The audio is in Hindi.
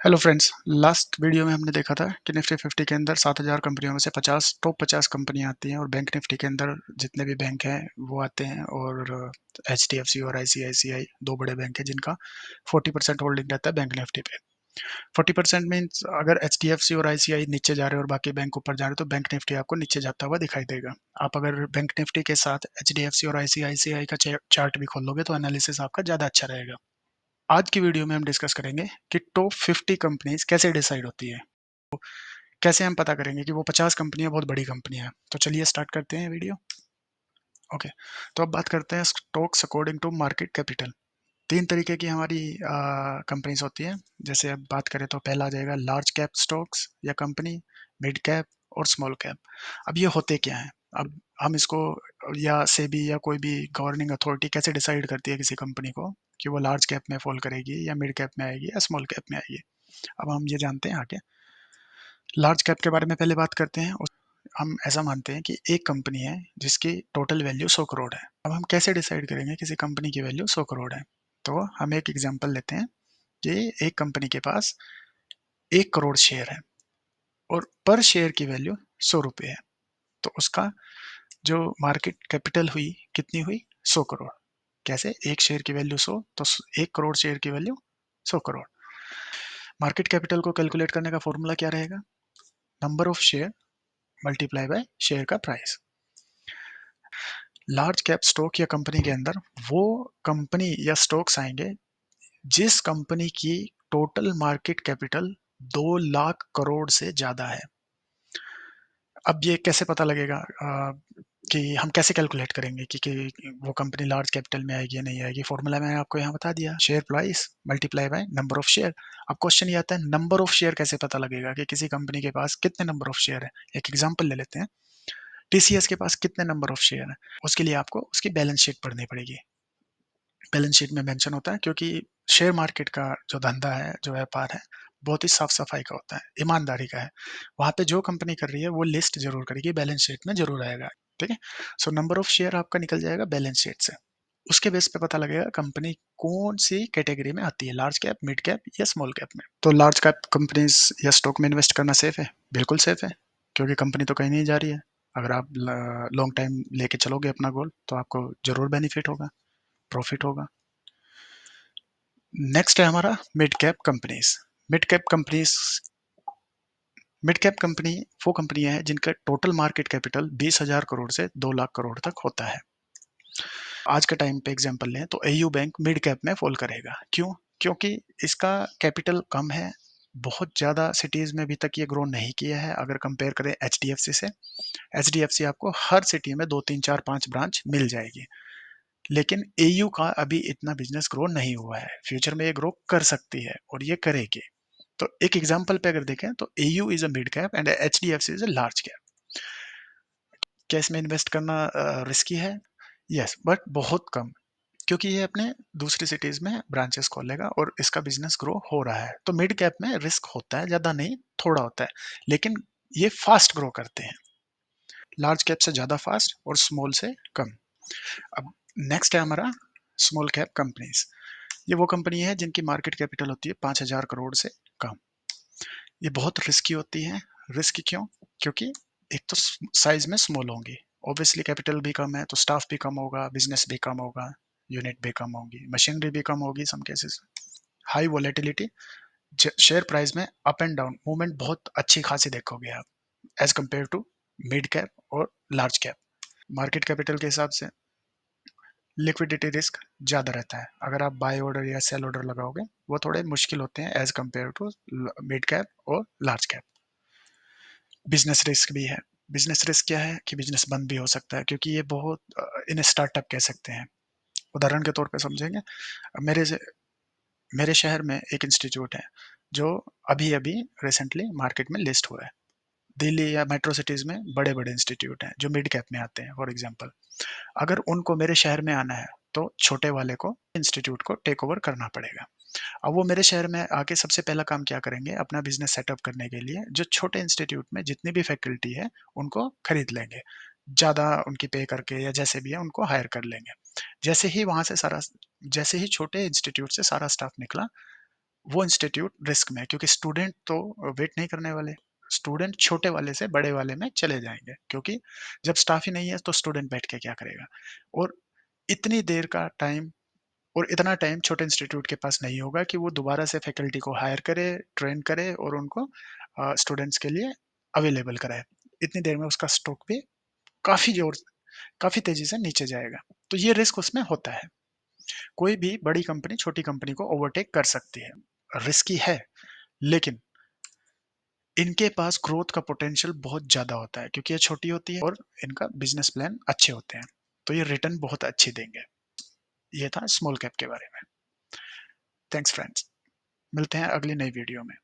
Hello friends. लास्ट वीडियो में हमने देखा था कि निफ्टी 50 के अंदर 7000 कंपनियों में से 50 टॉप 50 कंपनियां आती हैं और बैंक निफ्टी के अंदर जितने भी बैंक हैं वो आते हैं और एचडीएफसी और आईसीआईसीआई दो बड़े बैंक हैं जिनका 40% होल्डिंग रहता है बैंक निफ्टी पे। 40% मीन्स अगर एचडीएफसी और आईसीआई नीचे जा रहे हैं और बाकी बैंक ऊपर जा रहे हैं तो बैंक निफ्टी आपको नीचे जाता हुआ दिखाई देगा। आप अगर बैंक निफ्टी के साथ एचडीएफसी और आईसीआईसीआई का चार्ट भी खोलोगे तो एनालिसिस आपका ज़्यादा अच्छा रहेगा। आज की वीडियो में हम डिस्कस करेंगे कि टॉप 50 कंपनीज कैसे डिसाइड होती है। कैसे हम पता करेंगे कि वो 50 कंपनियां बहुत बड़ी कंपनियां हैं। तो चलिए स्टार्ट करते हैं वीडियो। ओके। तो अब बात करते हैं stocks according to market capital. तीन तरीके की हमारी कंपनीज होती हैं। जैसे अब बात करें तो पहला आ जाएगा लार्ज कैप स्टॉक्स या कंपनी, मिड कैप और स्मॉल कैप। अब ये होते क्या हैं? अब हम इसको या सेबी या कोई भी गवर्निंग अथॉरिटी कैसे डिसाइड करती है किसी कंपनी को कि वो लार्ज कैप में फॉल करेगी या मिड कैप में आएगी या स्मॉल कैप में आएगी। अब हम ये जानते हैं आगे। लार्ज कैप के बारे में पहले बात करते हैं। हम ऐसा मानते हैं कि एक कंपनी है जिसकी टोटल वैल्यू 100 करोड़ है। अब हम कैसे डिसाइड करेंगे किसी कंपनी की वैल्यू 100 करोड़ है? तो हम एक एग्जांपल लेते हैं कि एक कंपनी के पास 1 करोड़ शेयर है और पर शेयर की वैल्यू 100 रुपये है। तो उसका जो मार्केट कैपिटल हुई कितनी हुई? 100 करोड़। कैसे? एक शेयर की वैल्यू 100 तो 1 करोड़ शेयर की वैल्यू 100 करोड़। मार्केट कैपिटल को कैलकुलेट करने का फॉर्मूला क्या रहेगा? Number of share multiply by share का प्राइस। लार्ज कैप स्टॉक या कंपनी के अंदर वो कंपनी या स्टॉक्स आएंगे जिस कंपनी की total market capital 2 lakh crore से ज्यादा है। अब ये कैसे पता लगेगा कि हम कैसे कैलकुलेट करेंगे कि वो कंपनी लार्ज कैपिटल में आएगी या नहीं आएगी? फॉर्मूला मैंने आपको यहाँ बता दिया, share price multiply by number of share. अब क्वेश्चन ये आता है नंबर ऑफ शेयर कैसे पता लगेगा कि किसी कंपनी के पास कितने नंबर ऑफ शेयर है। एक एग्जांपल ले लेते हैं, टीसीएस के पास कितने नंबर ऑफ शेयर है। उसके लिए आपको उसकी बैलेंस शीट पढ़नी पड़ेगी। बैलेंस शीट में मेंशन होता है क्योंकि शेयर मार्केट का जो धंधा है, जो व्यापार है, बहुत ही साफ सफाई का होता है, ईमानदारी का है। वहां पे जो कंपनी कर रही है वो लिस्ट जरूर करेगी, बैलेंस शीट में जरूर आएगा। ठीक है। सो नंबर ऑफ शेयर आपका निकल जाएगा बैलेंस शीट से। उसके बेस पे पता लगेगा कंपनी कौन सी कैटेगरी में आती है, लार्ज कैप, मिड कैप या स्मॉल कैप में। तो लार्ज कैप कंपनीज या स्टॉक में इन्वेस्ट करना सेफ है? बिल्कुल सेफ है, क्योंकि कंपनी तो कहीं नहीं जा रही है। अगर आप लॉन्ग टाइम लेके चलोगे अपना गोल तो आपको जरूर बेनिफिट होगा, प्रॉफिट होगा। नेक्स्ट है हमारा mid cap companies. Mid cap companies mid cap company वो कंपनियां हैं जिनका टोटल मार्केट कैपिटल 20,000 करोड़ से 2 लाख करोड़ तक होता है। आज के टाइम पे एग्जांपल लें तो एयू बैंक मिड कैप में फॉल करेगा। क्यों? क्योंकि इसका कैपिटल कम है। बहुत ज़्यादा सिटीज़ में अभी तक ये ग्रो नहीं किया है अगर कंपेयर करें एचडीएफसी से। एचडीएफसी आपको हर सिटी में 2 3 4 5 ब्रांच मिल जाएगी, लेकिन एयू का अभी इतना बिजनेस ग्रो नहीं हुआ है। फ्यूचर में ये ग्रो कर सकती है और ये करेगी। तो एक एग्जांपल पे अगर देखें तो AU is a mid cap and HDFC is a large cap. क्या इसमें इन्वेस्ट करना रिस्की है? यस, बट बहुत कम, क्योंकि ये अपने दूसरी सिटीज में ब्रांचेस खोलेगा और इसका बिजनेस ग्रो हो रहा है। तो मिड कैप में रिस्क होता है, ज्यादा नहीं, थोड़ा होता है, लेकिन ये फास्ट ग्रो करते हैं। लार्ज कैप से ज्यादा फास्ट और स्मॉल से कम। अब नेक्स्ट है हमारा स्मॉल कैप कंपनीज। ये वो कंपनी है जिनकी मार्केट कैपिटल होती है 5,000 करोड़ से कम। ये बहुत रिस्की होती है। रिस्की क्यों? क्योंकि एक तो साइज में स्मॉल होंगी, ऑब्वियसली कैपिटल भी कम है तो स्टाफ भी कम होगा, बिजनेस भी कम होगा, यूनिट भी कम होगी, मशीनरी भी कम होगी some cases. High volatility, share price में अप एंड डाउन मूवमेंट बहुत अच्छी खासी देखोगे आप as compare to mid cap और लार्ज कैप। मार्केट कैपिटल के हिसाब से लिक्विडिटी रिस्क ज़्यादा रहता है। अगर आप बाय ऑर्डर या सेल ऑर्डर लगाओगे वो थोड़े मुश्किल होते हैं as compare to mid cap और लार्ज कैप। बिजनेस रिस्क भी है। बिजनेस रिस्क क्या है कि बिजनेस बंद भी हो सकता है, क्योंकि ये बहुत इन स्टार्टअप कह सकते हैं। उदाहरण के तौर पे समझेंगे, मेरे मेरे शहर में एक इंस्टीट्यूट है जो अभी अभी रिसेंटली मार्केट में लिस्ट हुआ है। दिल्ली या मेट्रो सिटीज में बड़े बड़े इंस्टीट्यूट हैं जो मिड कैप में आते हैं। फॉर एग्जांपल, अगर उनको मेरे शहर में आना है तो छोटे वाले को इंस्टीट्यूट को टेक ओवर करना पड़ेगा। अब वो मेरे शहर में आके सबसे पहला काम क्या करेंगे, अपना बिजनेस सेटअप करने के लिए जो छोटे इंस्टीट्यूट में जितनी भी फैकल्टी है उनको खरीद लेंगे, ज़्यादा उनकी पे करके या जैसे भी है उनको हायर कर लेंगे। जैसे ही वहाँ से सारा जैसे ही छोटे इंस्टीट्यूट से सारा स्टाफ निकला, वो इंस्टीट्यूट रिस्क में है, क्योंकि स्टूडेंट तो वेट नहीं करने वाले। स्टूडेंट छोटे वाले से बड़े वाले में चले जाएँगे, क्योंकि जब स्टाफ ही नहीं है तो स्टूडेंट बैठ के क्या करेगा? और इतनी देर का टाइम और इतना टाइम छोटे इंस्टीट्यूट के पास नहीं होगा कि वो दोबारा से फैकल्टी को हायर करे, ट्रेन करे और उनको स्टूडेंट्स के लिए अवेलेबल कराए। इतनी देर में उसका स्टॉक भी काफ़ी तेज़ी से नीचे जाएगा। तो ये रिस्क उसमें होता है। कोई भी बड़ी कंपनी छोटी कंपनी को ओवरटेक कर सकती है। रिस्की है, लेकिन इनके पास ग्रोथ का पोटेंशियल बहुत ज़्यादा होता है, क्योंकि ये छोटी होती है और इनका बिज़नेस प्लान अच्छे होते हैं। तो ये रिटर्न बहुत अच्छी देंगे। ये था स्मॉल कैप के बारे में। Thanks friends. मिलते हैं अगली नई वीडियो में।